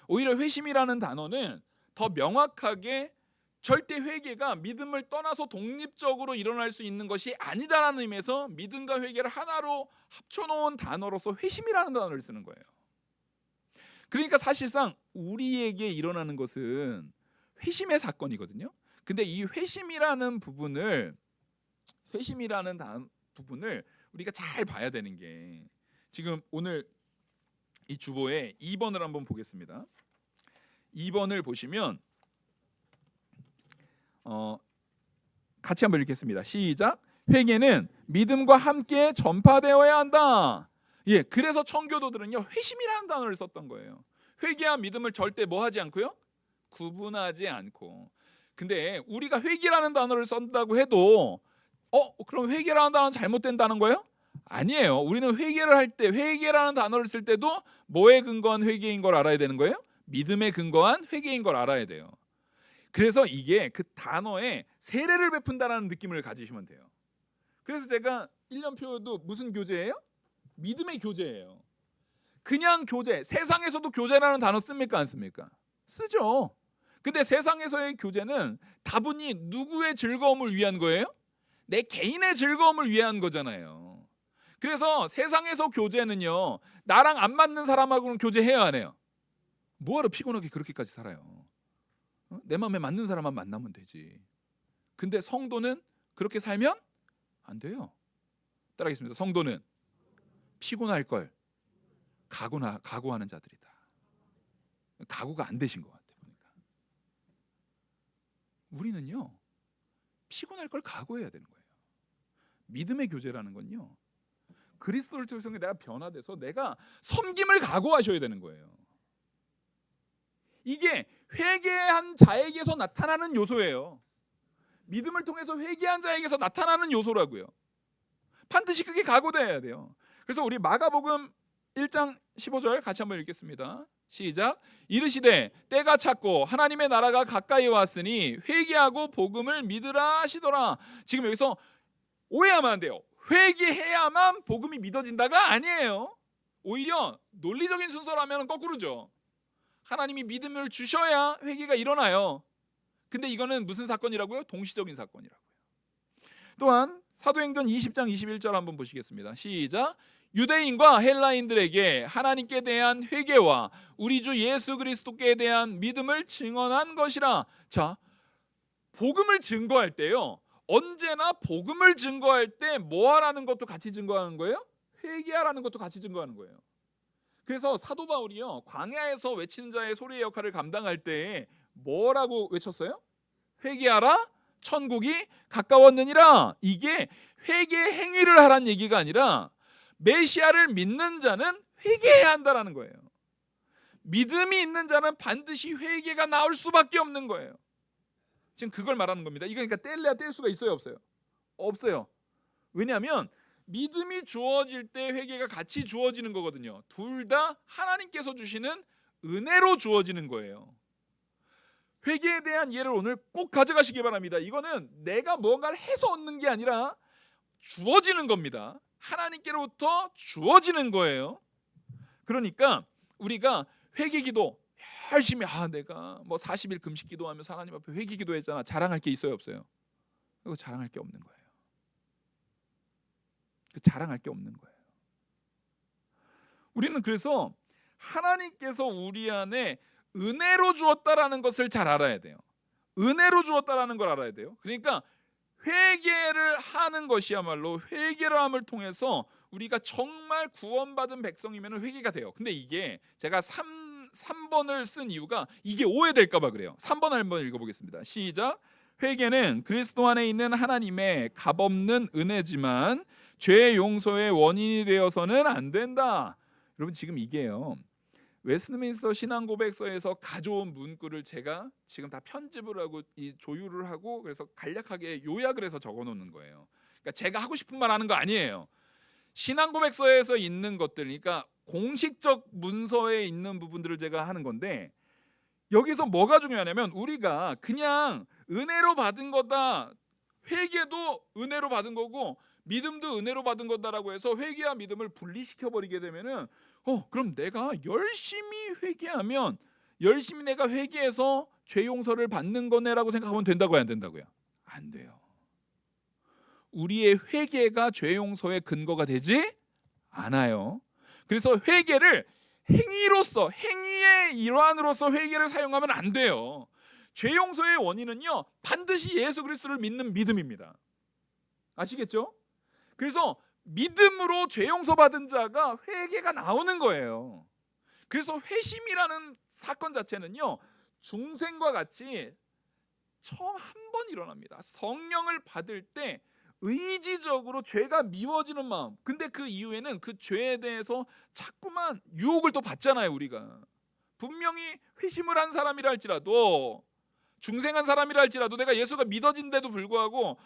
오히려 회심이라는 단어는 더 명확하게 절대 회개가 믿음을 떠나서 독립적으로 일어날 수 있는 것이 아니다라는 의미에서 믿음과 회개를 하나로 합쳐놓은 단어로서 회심이라는 단어를 쓰는 거예요. 그러니까 사실상 우리에게 일어나는 것은 회심의 사건이거든요. 근데 이 회심이라는 부분을 우리가 잘 봐야 되는 게 지금 오늘 이 주보에 2번을 한번 보겠습니다. 2번을 보시면 같이 한번 읽겠습니다. 시작. 회개는 믿음과 함께 전파되어야 한다. 예, 그래서 청교도들은요 회심이라는 단어를 썼던 거예요. 회개와 믿음을 절대 뭐 하지 않고요? 구분하지 않고. 근데 우리가 회개라는 단어를 쓴다고 해도 그럼 회개라는 단어는 잘못된다는 거예요? 아니에요. 우리는 회개를 할 때 회개라는 단어를 쓸 때도 뭐에 근거한 회개인 걸 알아야 되는 거예요? 믿음에 근거한 회개인 걸 알아야 돼요. 그래서 이게 그 단어에 세례를 베푼다라는 느낌을 가지시면 돼요. 그래서 제가 1년표도 무슨 교재예요? 믿음의 교재예요. 그냥 교재, 세상에서도 교재라는 단어 씁니까? 안 씁니까? 쓰죠. 근데 세상에서의 교재는 다분히 누구의 즐거움을 위한 거예요? 내 개인의 즐거움을 위해 한 거잖아요. 그래서 세상에서 교제는요, 나랑 안 맞는 사람하고는 교제해야 안 해요? 뭐하러 피곤하게 그렇게까지 살아요? 내 마음에 맞는 사람만 만나면 되지. 근데 성도는 그렇게 살면 안 돼요. 따라하겠습니다. 성도는 피곤할 걸 각오하는 자들이다. 각오가 안 되신 것 같아요. 보니까 우리는요, 피곤할 걸 각오해야 되는 거예요. 믿음의 교제라는 건요, 그리스도를 통해서 내가 변화돼서 내가 섬김을 각오하셔야 되는 거예요. 이게 회개한 자에게서 나타나는 요소예요. 믿음을 통해서 회개한 자에게서 나타나는 요소라고요. 반드시 그게 각오돼야 돼요. 그래서 우리 마가복음 1장 15절 같이 한번 읽겠습니다. 시작. 이르시되 때가 찼고 하나님의 나라가 가까이 왔으니 회개하고 복음을 믿으라 하시더라. 지금 여기서 오해하면 안 돼요. 회개해야만 복음이 믿어진다가 아니에요. 오히려 논리적인 순서라면 거꾸로죠. 하나님이 믿음을 주셔야 회개가 일어나요. 근데 이거는 무슨 사건이라고요? 동시적인 사건이라고요. 또한 사도행전 20장 21절 한번 보시겠습니다. 시작. 유대인과 헬라인들에게 하나님께 대한 회개와 우리 주 예수 그리스도께 대한 믿음을 증언한 것이라. 자, 복음을 증거할 때요, 언제나 복음을 증거할 때 뭐 하라는 것도 같이 증거하는 거예요? 회개하라는 것도 같이 증거하는 거예요. 그래서 사도 바울이요, 광야에서 외치는 자의 소리의 역할을 감당할 때 뭐라고 외쳤어요? 회개하라, 천국이 가까웠느니라. 이게 회개 행위를 하라는 얘기가 아니라 메시아를 믿는 자는 회개해야 한다라는 거예요. 믿음이 있는 자는 반드시 회개가 나올 수밖에 없는 거예요. 지금 그걸 말하는 겁니다. 이거 그러니까 뗄래야 뗄 수가 있어요, 없어요? 없어요. 왜냐하면 믿음이 주어질 때 회개가 같이 주어지는 거거든요. 둘 다 하나님께서 주시는 은혜로 주어지는 거예요. 회개에 대한 이해를 오늘 꼭 가져가시기 바랍니다. 이거는 내가 뭔가를 해서 얻는 게 아니라 주어지는 겁니다. 하나님께로부터 주어지는 거예요. 그러니까 우리가 회개기도 열심히 내가 뭐 40일 금식 기도하면서 하나님 앞에 회개기도 했잖아. 자랑할 게 있어요, 없어요? 그거 자랑할 게 없는 거예요. 자랑할 게 없는 거예요. 우리는 그래서 하나님께서 우리 안에 은혜로 주었다라는 것을 잘 알아야 돼요. 은혜로 주었다라는 걸 알아야 돼요. 그러니까 회개를 하는 것이야말로 회개를 함을 통해서 우리가 정말 구원받은 백성이면 회개가 돼요. 근데 이게 제가 3번을 쓴 이유가 이게 오해될까 봐 그래요. 3번 한번 읽어보겠습니다. 시작. 회개는 그리스도 안에 있는 하나님의 값없는 은혜지만 죄 용서의 원인이 되어서는 안 된다. 여러분, 지금 이게요, 웨스트민스터 신앙고백서에서 가져온 문구를 제가 지금 다 편집을 하고 조율을 하고 그래서 간략하게 요약을 해서 적어놓는 거예요. 그러니까 제가 하고 싶은 말 하는 거 아니에요. 신앙고백서에서 있는 것들, 그러니까 공식적 문서에 있는 부분들을 제가 하는 건데, 여기서 뭐가 중요하냐면 우리가 그냥 은혜로 받은 거다, 회개도 은혜로 받은 거고 믿음도 은혜로 받은 거다라고 해서 회개와 믿음을 분리시켜 버리게 되면은 그럼 내가 열심히 회개하면 열심히 내가 회개해서 죄 용서를 받는 거네라고 생각하면 된다고요, 안 된다고요? 안 돼요. 우리의 회개가 죄 용서의 근거가 되지 않아요. 그래서 회개를 행위로서, 행위의 일환으로서 회개를 사용하면 안 돼요. 죄 용서의 원인은요, 반드시 예수 그리스도를 믿는 믿음입니다. 아시겠죠? 그래서 믿음으로 죄 용서 받은 자가 회개가 나오는 거예요. 그래서 회심이라는 사건 자체는요, 중생과 같이 처음 한 번 일어납니다. 성령을 받을 때 의지적으로 죄가 미워지는 마음. 근데 그 이후에는 그 죄에 대해서 자꾸만 유혹을 또 받잖아요. 우리가 분명히 회심을 한 사람이라 할지라도, 중생한 사람이라 할지라도, 내가 예수가 믿어진데도 불구하고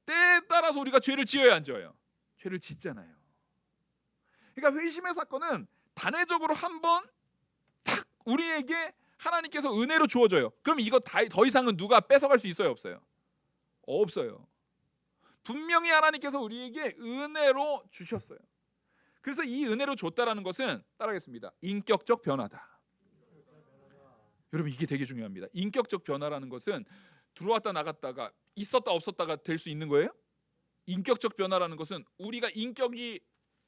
때에 따라서 우리가 죄를 지어야 안 지어요? 죄를 짓잖아요. 그러니까 회심의 사건은 단회적으로 한 번 탁 우리에게 하나님께서 은혜로 주어져요. 그럼 이거 더 이상은 누가 뺏어갈 수 있어요, 없어요? 없어요. 분명히 하나님께서 우리에게 은혜로 주셨어요. 그래서 이 은혜로 줬다라는 것은, 따라하겠습니다, 인격적 변화다. 여러분, 이게 되게 중요합니다. 인격적 변화라는 것은 들어왔다 나갔다가 있었다 없었다가 될 수 있는 거예요? 인격적 변화라는 것은 우리가 인격이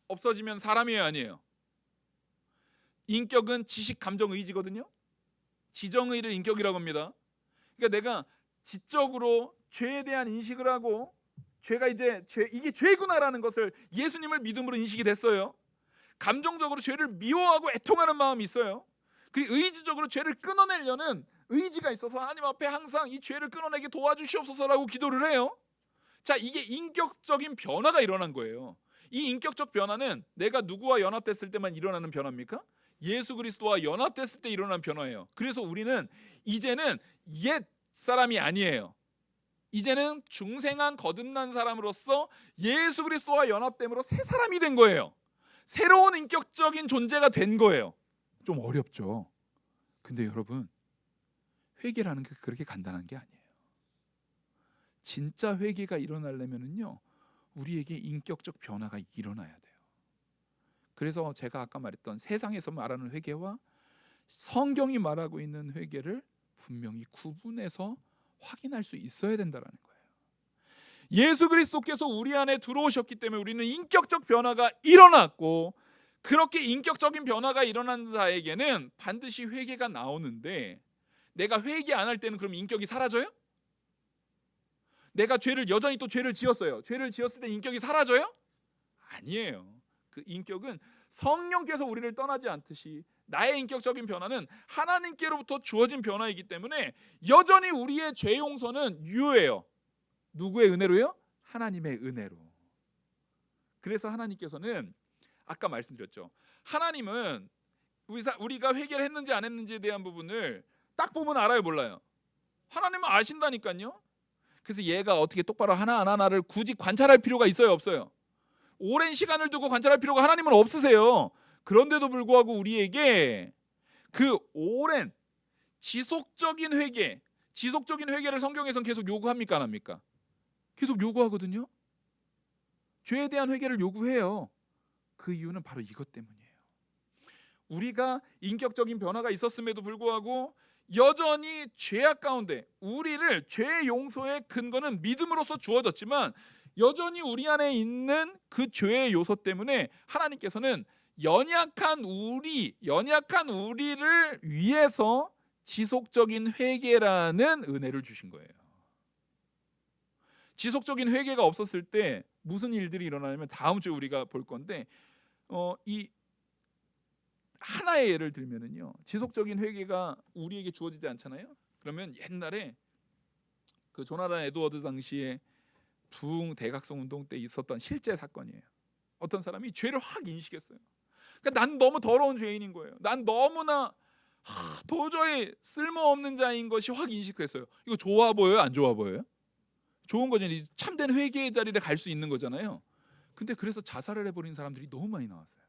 없어지면 사람이에요, 아니에요? 인격은 지식, 감정, 의지거든요. 지정의를 인격이라고 합니다. 그러니까 내가 지적으로 죄에 대한 인식을 하고 죄가 이게 죄구나라는 것을 예수님을 믿음으로 인식이 됐어요. 감정적으로 죄를 미워하고 애통하는 마음이 있어요. 그리고 의지적으로 죄를 끊어내려는 의지가 있어서 하나님 앞에 항상 이 죄를 끊어내게 도와주시옵소서라고 기도를 해요. 자, 이게 인격적인 변화가 일어난 거예요. 이 인격적 변화는 내가 누구와 연합됐을 때만 일어나는 변화입니까? 예수 그리스도와 연합됐을 때 일어난 변화예요. 그래서 우리는 이제는 옛 사람이 아니에요. 이제는 중생한 거듭난 사람으로서 예수 그리스도와 연합됨으로 새 사람이 된 거예요. 새로운 인격적인 존재가 된 거예요. 좀 어렵죠. 근데 여러분, 회개라는 게 그렇게 간단한 게 아니에요. 진짜 회개가 일어나려면은요, 우리에게 인격적 변화가 일어나야 돼요. 그래서 제가 아까 말했던 세상에서 말하는 회개와 성경이 말하고 있는 회개를 분명히 구분해서 확인할 수 있어야 된다는 거예요. 예수 그리스도께서 우리 안에 들어오셨기 때문에 우리는 인격적 변화가 일어났고, 그렇게 인격적인 변화가 일어난 자에게는 반드시 회개가 나오는데, 내가 회개 안 할 때는 그럼 인격이 사라져요? 내가 여전히 또 죄를 지었어요. 죄를 지었을 때 인격이 사라져요? 아니에요. 그 인격은 성령께서 우리를 떠나지 않듯이 나의 인격적인 변화는 하나님께로부터 주어진 변화이기 때문에 여전히 우리의 죄 용서는 유효해요. 누구의 은혜로요? 하나님의 은혜로. 그래서 하나님께서는 아까 말씀드렸죠. 하나님은 우리가 회개를 했는지 안 했는지에 대한 부분을 딱 보면 알아요, 몰라요? 하나님은 아신다니까요. 그래서 얘가 어떻게 똑바로 하나하나를 굳이 관찰할 필요가 있어요, 없어요? 오랜 시간을 두고 관찰할 필요가 하나님은 없으세요. 그런데도 불구하고 우리에게 그 오랜 지속적인 회개를 성경에서는 계속 요구합니까, 안 합니까? 계속 요구하거든요. 죄에 대한 회개를 요구해요. 그 이유는 바로 이것 때문이에요. 우리가 인격적인 변화가 있었음에도 불구하고 여전히 죄악 가운데, 우리를 죄의 용서의 근거는 믿음으로써 주어졌지만 여전히 우리 안에 있는 그 죄의 요소 때문에 하나님께서는 연약한 우리를 위해서 지속적인 회개라는 은혜를 주신 거예요. 지속적인 회개가 없었을 때 무슨 일들이 일어나냐면, 다음 주에 우리가 볼 건데, 이 하나의 예를 들면은요, 지속적인 회개가 우리에게 주어지지 않잖아요. 그러면 옛날에 그 조나단 에드워드 당시에 부흥 대각성 운동 때 있었던 실제 사건이에요. 어떤 사람이 죄를 확 인식했어요. 그러니까 난 너무 더러운 죄인인 거예요. 난 너무나 도저히 쓸모없는 자인 것이 확 인식했어요. 이거 좋아 보여요, 안 좋아 보여요? 좋은 거죠. 참된 회개의 자리에 갈 수 있는 거잖아요. 근데 그래서 자살을 해버린 사람들이 너무 많이 나왔어요.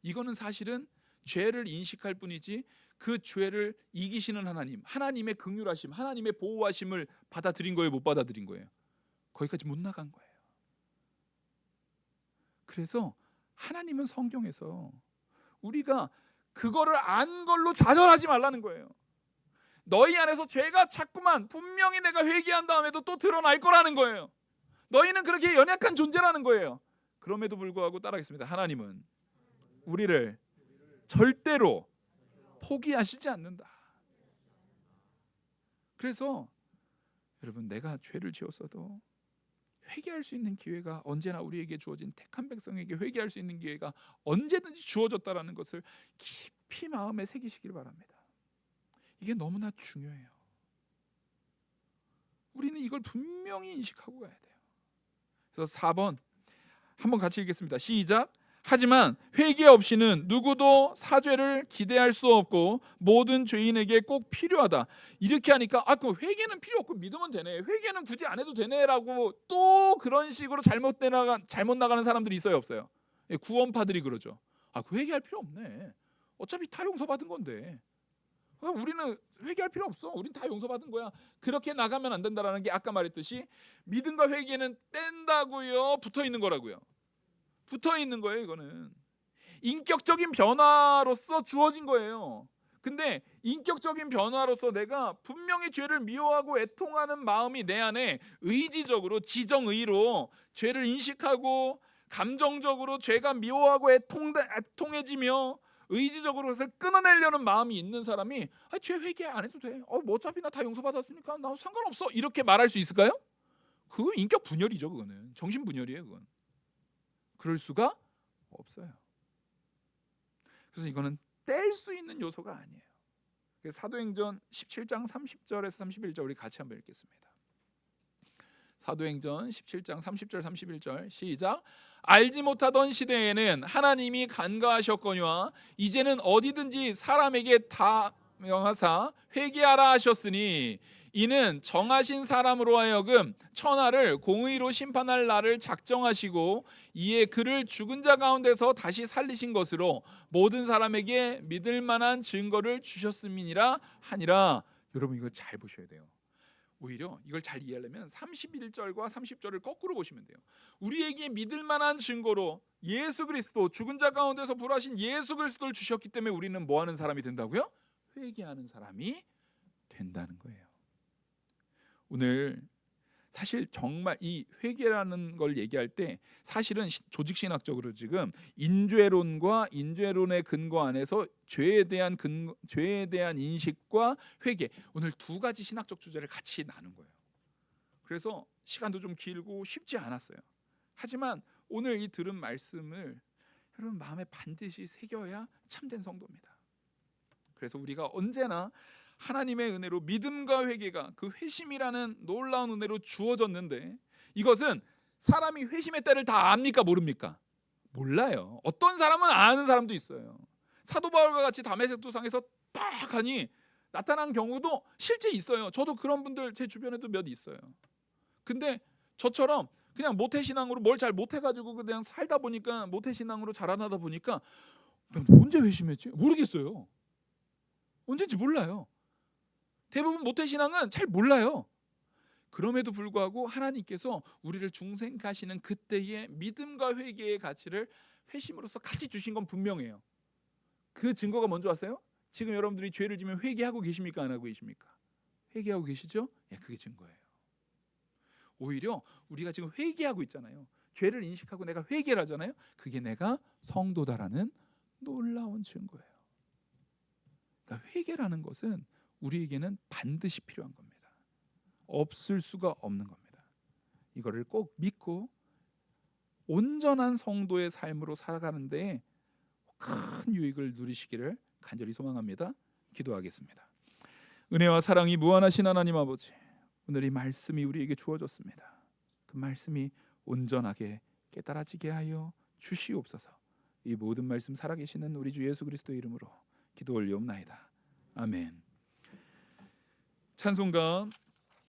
이거는 사실은 죄를 인식할 뿐이지 그 죄를 이기시는 하나님의 긍휼하심, 하나님의 보호하심을 받아들인 거예요, 못 받아들인 거예요? 거기까지 못 나간 거예요. 그래서 하나님은 성경에서 우리가 그거를 안 걸로 좌절하지 말라는 거예요. 너희 안에서 죄가 자꾸만 분명히 내가 회개한 다음에도 또 드러날 거라는 거예요. 너희는 그렇게 연약한 존재라는 거예요. 그럼에도 불구하고 따라하겠습니다. 하나님은 우리를 절대로 포기하시지 않는다. 그래서 여러분, 내가 죄를 지었어도 회개할 수 있는 기회가 언제나 우리에게 주어진 택한 백성에게 회개할 수 있는 기회가 언제든지 주어졌다라는 것을 깊이 마음에 새기시길 바랍니다. 이게 너무나 중요해요. 우리는 이걸 분명히 인식하고 가야 돼요. 그래서 4번 한번 같이 읽겠습니다. 시작. 하지만 회개 없이는 누구도 사죄를 기대할 수 없고 모든 죄인에게 꼭 필요하다. 이렇게 하니까 그 회개는 필요 없고 믿으면 되네, 회개는 굳이 안 해도 되네라고 또 그런 식으로 잘못 나가는 사람들이 있어요, 없어요? 구원파들이 그러죠. 그 회개할 필요 없네, 어차피 다 용서받은 건데 우리는 회개할 필요 없어, 우린 다 용서받은 거야. 그렇게 나가면 안 된다라는 게 아까 말했듯이 믿음과 회개는 뗀다고요, 붙어있는 거라고요? 붙어있는 거예요. 이거는 인격적인 변화로서 주어진 거예요. 근데 인격적인 변화로서 내가 분명히 죄를 미워하고 애통하는 마음이 내 안에 의지적으로 지정의로 죄를 인식하고 감정적으로 죄가 미워하고 애통해지며 의지적으로 그것을 끊어내려는 마음이 있는 사람이 죄 회개 안 해도 돼. 뭐 어차피 나 다 용서받았으니까 나 상관없어. 이렇게 말할 수 있을까요? 그건 인격 분열이죠. 그거는 정신 분열이에요. 그건 그럴 수가 없어요. 그래서 이거는 뗄 수 있는 요소가 아니에요. 사도행전 17장 30절에서 31절 우리 같이 한번 읽겠습니다. 사도행전 17장 30절 31절 시작. 알지 못하던 시대에는 하나님이 간과하셨거니와 이제는 어디든지 사람에게 다 명하사 회개하라 하셨으니 이는 정하신 사람으로 하여금 천하를 공의로 심판할 날을 작정하시고 이에 그를 죽은 자 가운데서 다시 살리신 것으로 모든 사람에게 믿을 만한 증거를 주셨음이니라 하니라. 여러분 이거 잘 보셔야 돼요. 오히려 이걸 잘 이해하려면 31절과 30절을 거꾸로 보시면 돼요. 우리에게 믿을 만한 증거로 예수 그리스도, 죽은 자 가운데서 부활하신 예수 그리스도를 주셨기 때문에 우리는 뭐 하는 사람이 된다고요? 회개하는 사람이 된다는 거예요. 오늘 사실 정말 이 회개라는 걸 얘기할 때 사실은 조직신학적으로 지금 인죄론과 인죄론의 근거 안에서 죄에 대한 인식과 회개, 오늘 두 가지 신학적 주제를 같이 나눈 거예요. 그래서 시간도 좀 길고 쉽지 않았어요. 하지만 오늘 이 들은 말씀을 여러분 마음에 반드시 새겨야 참된 성도입니다. 그래서 우리가 언제나 하나님의 은혜로 믿음과 회개가 그 회심이라는 놀라운 은혜로 주어졌는데, 이것은 사람이 회심의 때를 다 압니까 모릅니까? 몰라요. 어떤 사람은 아는 사람도 있어요. 사도 바울과 같이 다메섹 도상에서 딱 하니 나타난 경우도 실제 있어요. 저도 그런 분들 제 주변에도 몇 있어요. 근데 저처럼 그냥 모태신앙으로 뭘 잘 못해가지고 그냥 살다 보니까, 모태신앙으로 자라나다 보니까 언제 회심했지? 모르겠어요. 언제인지 몰라요. 대부분 모태신앙은 잘 몰라요. 그럼에도 불구하고 하나님께서 우리를 중생하시는 그때의 믿음과 회개의 가치를 회심으로써 같이 주신 건 분명해요. 그 증거가 뭔지 아세요? 지금 여러분들이 죄를 지면 회개하고 계십니까? 안 하고 계십니까? 회개하고 계시죠? 예, 그게 증거예요. 오히려 우리가 지금 회개하고 있잖아요. 죄를 인식하고 내가 회개를 하잖아요. 그게 내가 성도다라는 놀라운 증거예요. 그러니까 회개라는 것은 우리에게는 반드시 필요한 겁니다. 없을 수가 없는 겁니다. 이거를 꼭 믿고 온전한 성도의 삶으로 살아가는데 큰 유익을 누리시기를 간절히 소망합니다. 기도하겠습니다. 은혜와 사랑이 무한하신 하나님 아버지, 오늘 이 말씀이 우리에게 주어졌습니다. 그 말씀이 온전하게 깨달아지게 하여 주시옵소서. 이 모든 말씀 살아계시는 우리 주 예수 그리스도의 이름으로 기도 올리옵나이다. 아멘. 찬송가